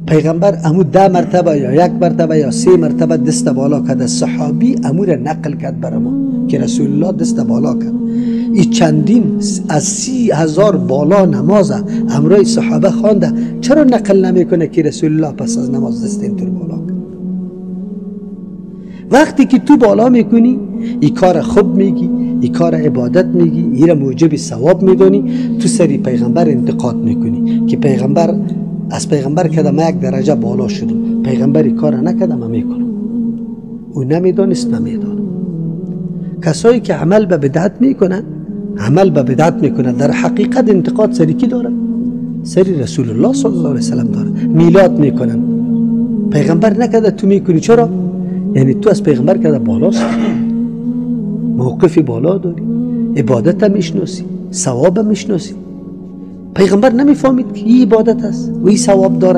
پیغمبر امو 10 مرتبه یا 1 مرتبه یا 3 مرتبه دست بالا کرد. صحابی امو را نقل کرد بر ما که رسول الله دست بالا کرد. این چندین از 30,000 بالا نماز امرای صحابه خوانده، چرا نقل نمیکنه که رسول الله پس از نماز دست اینطور بالا کرد؟ وقتی که تو بالا میکنی این کار خوب میگی، این کار عبادت میگی، این را موجب ثواب میدونی، تو سری پیغمبر انتقاد میکنی که پیغمبر از پیغمبر کده ما 1 درجه بالا شدم، پیغمبری کار نکده ما میکنم. او نمیدانست نمیدانم. کسایی که عمل به بدعت میکنن در حقیقت انتقاد سری کی داره؟ سری رسول الله صلی الله علیه وسلم داره. میلاد میکنن، پیغمبر نکده تو میکنی، چرا؟ یعنی تو از پیغمبر کده بالاست، موقفی بالا داری، عبادت هم میشناسی، ثواب هم میشناسی. پیغمبر نمیفهمید که این عبادت است و این ثواب داره.